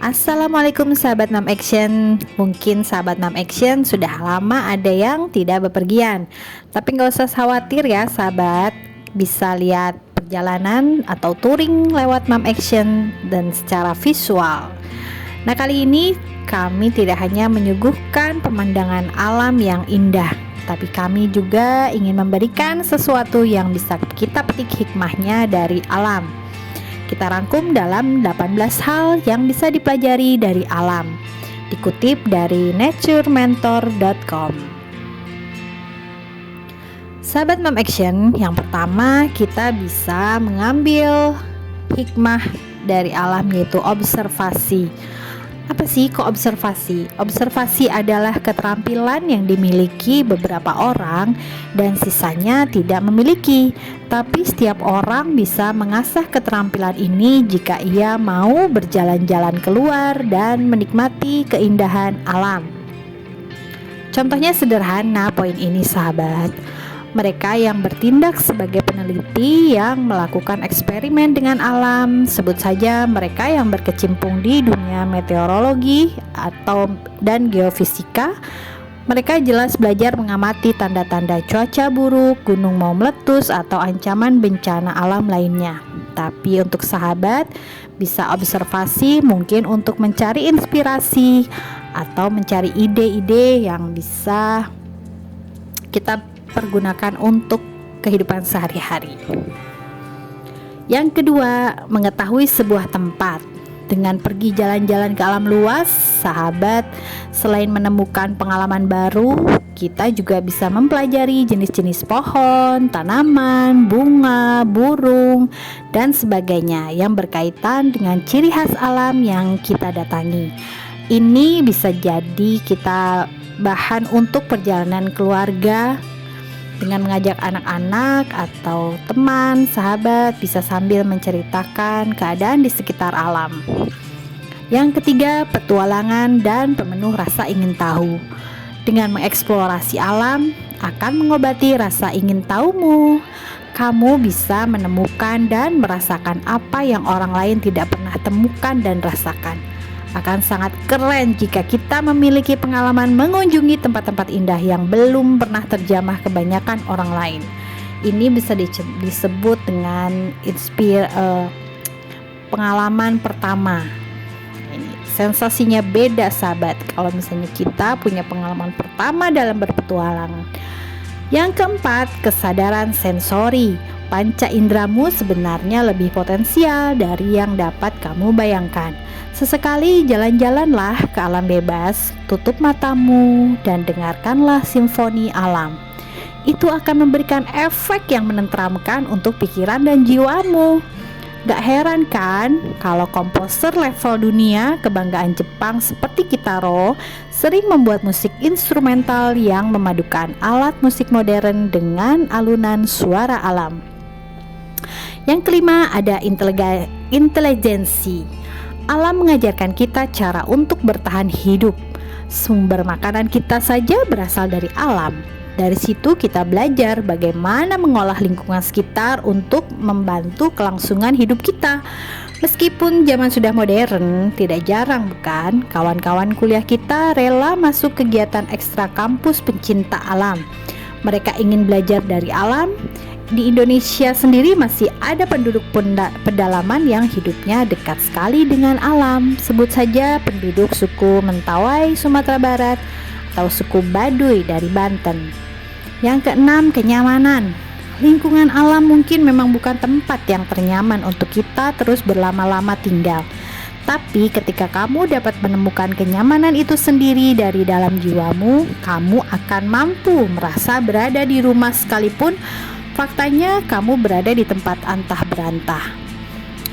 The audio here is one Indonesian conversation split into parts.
Assalamualaikum sahabat Mam Action. Mungkin sahabat Mam Action sudah lama ada yang tidak bepergian, tapi nggak usah khawatir ya sahabat. Bisa lihat perjalanan atau touring lewat Mam Action dan secara visual. Nah, kali ini kami tidak hanya menyuguhkan pemandangan alam yang indah, tapi kami juga ingin memberikan sesuatu yang bisa kita petik hikmahnya dari alam. Kita rangkum dalam 18 hal yang bisa dipelajari dari alam, dikutip dari naturementor.com. Sahabat Mom Action, yang pertama kita bisa mengambil hikmah dari alam, yaitu observasi. Apa sih kok observasi? Observasi adalah keterampilan yang dimiliki beberapa orang dan sisanya tidak memiliki. Tapi setiap orang bisa mengasah keterampilan ini jika ia mau berjalan-jalan keluar dan menikmati keindahan alam. Contohnya sederhana poin ini sahabat. Mereka yang bertindak sebagai peneliti yang melakukan eksperimen dengan alam, sebut saja mereka yang berkecimpung di dunia meteorologi dan geofisika. Mereka jelas belajar mengamati tanda-tanda cuaca buruk, gunung mau meletus, atau ancaman bencana alam lainnya. Tapi untuk sahabat bisa observasi mungkin untuk mencari inspirasi atau mencari ide-ide yang bisa kita pergunakan untuk kehidupan sehari-hari. Yang kedua, mengetahui sebuah tempat. Dengan pergi jalan-jalan ke alam luas, sahabat, selain menemukan pengalaman baru, kita juga bisa mempelajari jenis-jenis pohon, tanaman, bunga, burung, dan sebagainya yang berkaitan dengan ciri khas alam yang kita datangi. Ini bisa jadi kita bahan untuk perjalanan keluarga, dengan mengajak anak-anak atau teman, sahabat bisa sambil menceritakan keadaan di sekitar alam. Yang ketiga, petualangan dan pemenuh rasa ingin tahu. Dengan mengeksplorasi alam akan mengobati rasa ingin tahumu. Kamu bisa menemukan dan merasakan apa yang orang lain tidak pernah temukan dan rasakan. Akan sangat keren jika kita memiliki pengalaman mengunjungi tempat-tempat indah yang belum pernah terjamah kebanyakan orang lain. Ini bisa disebut dengan pengalaman pertama. Ini sensasinya beda sahabat kalau misalnya kita punya pengalaman pertama dalam berpetualangan. Yang keempat, kesadaran sensori. Panca inderamu sebenarnya lebih potensial dari yang dapat kamu bayangkan. Sesekali jalan-jalanlah ke alam bebas, tutup matamu dan dengarkanlah simfoni alam. Itu akan memberikan efek yang menenteramkan untuk pikiran dan jiwamu. Gak heran kan kalau komposer level dunia kebanggaan Jepang seperti Kitaro sering membuat musik instrumental yang memadukan alat musik modern dengan alunan suara alam. Yang kelima, ada intelijensi. Alam mengajarkan kita cara untuk bertahan hidup. Sumber makanan kita saja berasal dari alam. Dari situ kita belajar bagaimana mengolah lingkungan sekitar untuk membantu kelangsungan hidup kita. Meskipun zaman sudah modern, tidak jarang bukan kawan-kawan kuliah kita rela masuk kegiatan ekstra kampus pencinta alam. Mereka ingin belajar dari alam. Di Indonesia sendiri masih ada penduduk pedalaman yang hidupnya dekat sekali dengan alam. Sebut saja penduduk suku Mentawai, Sumatera Barat, atau suku Baduy dari Banten. Yang keenam, kenyamanan. Lingkungan alam mungkin memang bukan tempat yang ternyaman untuk kita terus berlama-lama tinggal. Tapi ketika kamu dapat menemukan kenyamanan itu sendiri dari dalam jiwamu, kamu akan mampu merasa berada di rumah sekalipun faktanya kamu berada di tempat antah berantah.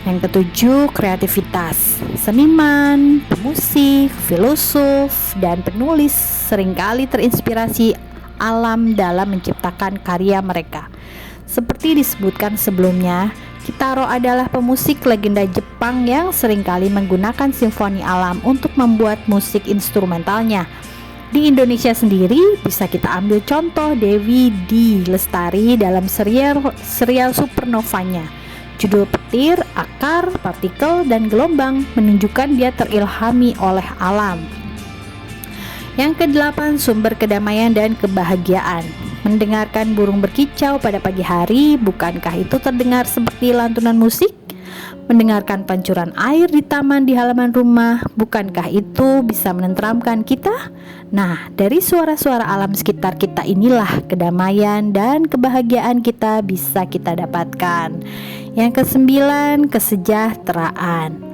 Yang ketujuh, kreativitas. Seniman, pemusik, filosof, dan penulis seringkali terinspirasi alam dalam menciptakan karya mereka. Seperti disebutkan sebelumnya, Kitaro adalah pemusik legenda Jepang yang seringkali menggunakan simfoni alam untuk membuat musik instrumentalnya. Di Indonesia sendiri bisa kita ambil contoh Dewi D. Lestari dalam serial Supernovanya. judul petir, akar, partikel, dan gelombang menunjukkan dia terilhami oleh alam. Yang kedelapan, sumber kedamaian dan kebahagiaan. Mendengarkan burung berkicau pada pagi hari, bukankah itu terdengar seperti lantunan musik? Mendengarkan pancuran air di taman di halaman rumah, bukankah itu bisa menenteramkan kita? Nah, dari suara-suara alam sekitar kita inilah kedamaian dan kebahagiaan kita bisa kita dapatkan. Yang kesembilan, kesejahteraan.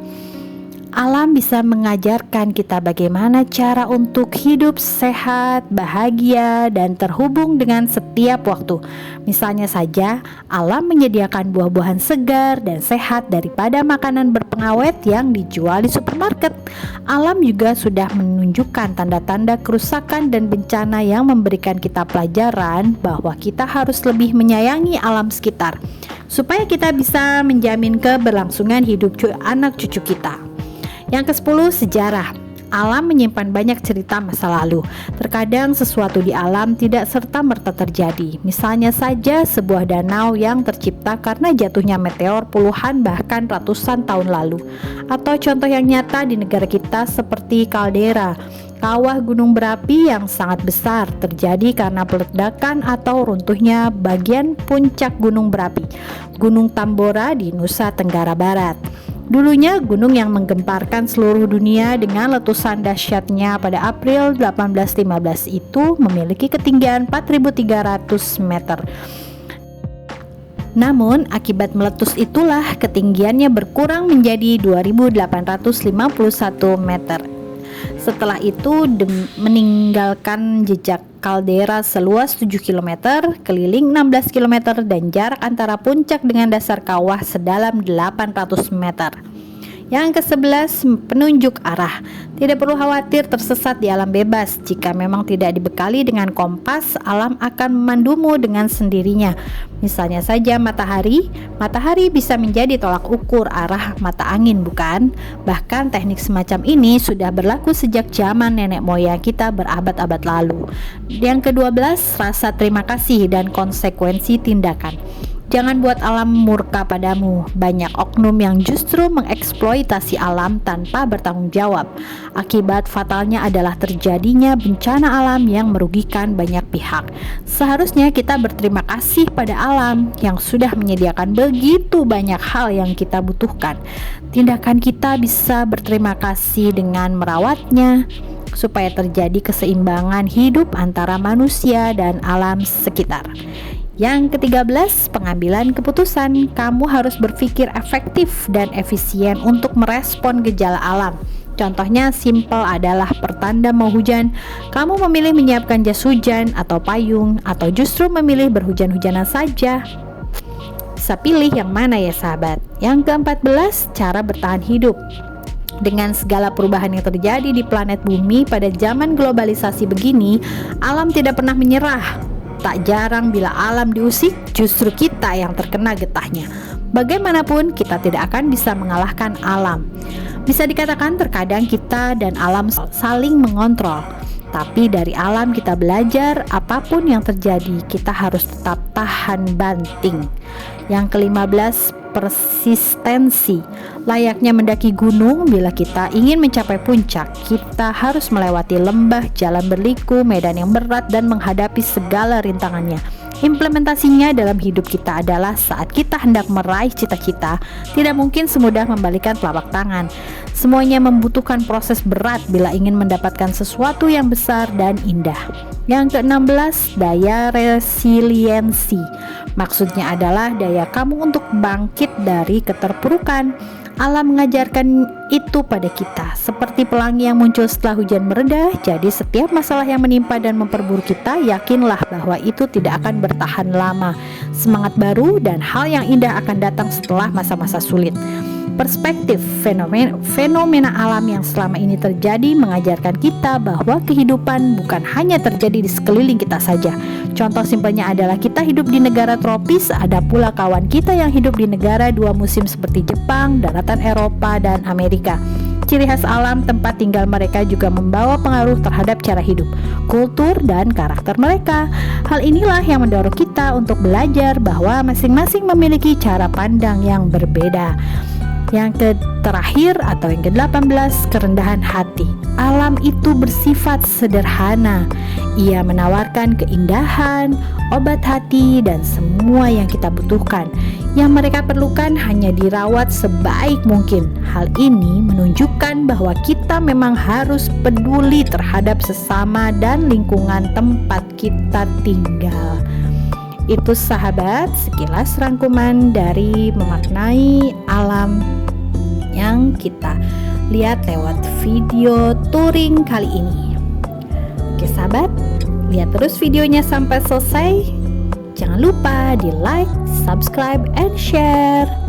Alam bisa mengajarkan kita bagaimana cara untuk hidup sehat, bahagia, dan terhubung dengan setiap waktu. Misalnya saja, alam menyediakan buah-buahan segar dan sehat daripada makanan berpengawet yang dijual di supermarket. Alam juga sudah menunjukkan tanda-tanda kerusakan dan bencana yang memberikan kita pelajaran bahwa kita harus lebih menyayangi alam sekitar, supaya kita bisa menjamin keberlangsungan hidup anak cucu kita. Yang ke-10, sejarah. Alam menyimpan banyak cerita masa lalu. Terkadang sesuatu di alam tidak serta-merta terjadi. Misalnya saja sebuah danau yang tercipta karena jatuhnya meteor puluhan bahkan ratusan tahun lalu. Atau contoh yang nyata di negara kita seperti kaldera, kawah gunung berapi yang sangat besar terjadi karena peledakan atau runtuhnya bagian puncak gunung berapi, Gunung Tambora di Nusa Tenggara Barat. Dulunya gunung yang menggemparkan seluruh dunia dengan letusan dahsyatnya pada April 1815 itu memiliki ketinggian 4.300 meter. Namun akibat meletus itulah ketinggiannya berkurang menjadi 2.851 meter. Setelah itu meninggalkan jejak kaldera seluas 7 km, keliling 16 km, dan jarak antara puncak dengan dasar kawah sedalam 800 meter. Yang ke-11, penunjuk arah. Tidak perlu khawatir tersesat di alam bebas. Jika memang tidak dibekali dengan kompas, alam akan memandumu dengan sendirinya. Misalnya saja matahari bisa menjadi tolak ukur arah mata angin, bukan? Bahkan teknik semacam ini sudah berlaku sejak zaman nenek moyang kita berabad-abad lalu. Yang ke-12, rasa terima kasih dan konsekuensi tindakan. Jangan buat alam murka padamu. Banyak oknum yang justru mengeksploitasi alam tanpa bertanggung jawab. Akibat fatalnya adalah terjadinya bencana alam yang merugikan banyak pihak. Seharusnya kita berterima kasih pada alam yang sudah menyediakan begitu banyak hal yang kita butuhkan. Tindakan kita bisa berterima kasih dengan merawatnya, supaya terjadi keseimbangan hidup antara manusia dan alam sekitar. Yang ke-13, pengambilan keputusan. Kamu harus berpikir efektif dan efisien untuk merespon gejala alam. Contohnya simpel adalah pertanda mau hujan, kamu memilih menyiapkan jas hujan atau payung, atau justru memilih berhujan-hujanan saja. Bisa pilih yang mana ya sahabat? Yang ke-14, cara bertahan hidup. Dengan segala perubahan yang terjadi di planet bumi pada zaman globalisasi begini, alam tidak pernah menyerah. Tak jarang bila alam diusik, justru kita yang terkena getahnya. Bagaimanapun kita tidak akan bisa mengalahkan alam. Bisa dikatakan terkadang kita dan alam saling mengontrol. Tapi dari alam kita belajar, apapun yang terjadi kita harus tetap tahan banting. Yang ke-15, persistensi. Layaknya mendaki gunung, bila kita ingin mencapai puncak, kita harus melewati lembah, jalan berliku, medan yang berat, dan menghadapi segala rintangannya. Implementasinya dalam hidup kita adalah saat kita hendak meraih cita-cita, tidak mungkin semudah membalikan telapak tangan. Semuanya membutuhkan proses berat bila ingin mendapatkan sesuatu yang besar dan indah. Yang ke-16, daya resiliensi. Maksudnya adalah daya kamu untuk bangkit dari keterpurukan. Alam mengajarkan itu pada kita, seperti pelangi yang muncul setelah hujan mereda. Jadi setiap masalah yang menimpa dan memperburuk kita, yakinlah bahwa itu tidak akan bertahan lama. Semangat baru dan hal yang indah akan datang setelah masa-masa sulit. Perspektif fenomena alam yang selama ini terjadi mengajarkan kita bahwa kehidupan bukan hanya terjadi di sekeliling kita saja. Contoh simpelnya adalah kita hidup di negara tropis, ada pula kawan kita yang hidup di negara dua musim seperti Jepang, daratan Eropa, dan Amerika. ciri khas alam tempat tinggal mereka juga membawa pengaruh terhadap cara hidup, kultur, dan karakter mereka. Hal inilah yang mendorong kita untuk belajar bahwa masing-masing memiliki cara pandang yang berbeda. Yang terakhir atau yang ke-18, kerendahan hati. Alam itu bersifat sederhana. Ia menawarkan keindahan, obat hati, dan semua yang kita butuhkan. Yang mereka perlukan hanya dirawat sebaik mungkin. Hal ini menunjukkan bahwa kita memang harus peduli terhadap sesama dan lingkungan tempat kita tinggal. Itu sahabat, sekilas rangkuman dari memaknai alam yang kita lihat lewat video touring kali ini. Oke sahabat, lihat terus videonya sampai selesai. Jangan lupa di like, subscribe, and share.